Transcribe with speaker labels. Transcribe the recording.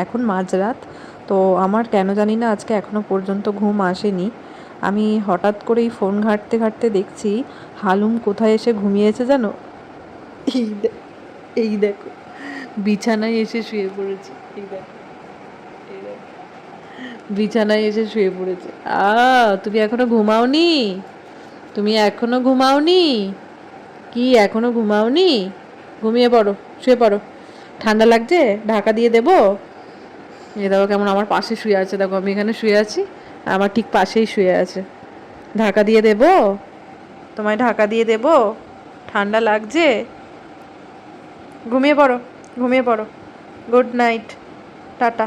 Speaker 1: এখন মাঝরাত। তো আমার কেন জানি না আজকে এখনও পর্যন্ত ঘুম আসেনি। আমি হঠাৎ করেই ফোন ঘাঁটতে ঘাঁটতে দেখছি হালুম কোথায় এসে ঘুমিয়েছে জানো? এই এই দেখো, বিছানায় এসে শুয়ে পড়েছে। এই দেখো, এই দেখো, বিছানায় এসে শুয়ে পড়েছে। তুমি এখনো ঘুমাওনি? তুমি এখনো ঘুমাওনি? কি এখনো ঘুমাওনি? ঘুমিয়ে পড়ো, শুয়ে পড়ো। ঠান্ডা লাগছে? ঢাকা দিয়ে দেবো? এ দেখো কেমন আমার পাশে শুয়ে আছে। দেখো আমি এখানে শুয়ে আছি, আমার ঠিক পাশেই শুয়ে আছে। ঢাকা দিয়ে দেবো? তোমায় ঢাকা দিয়ে দেবো? ঠান্ডা লাগছে? ঘুমিয়ে পড়ো, ঘুমিয়ে পড়ো। Good night, tata.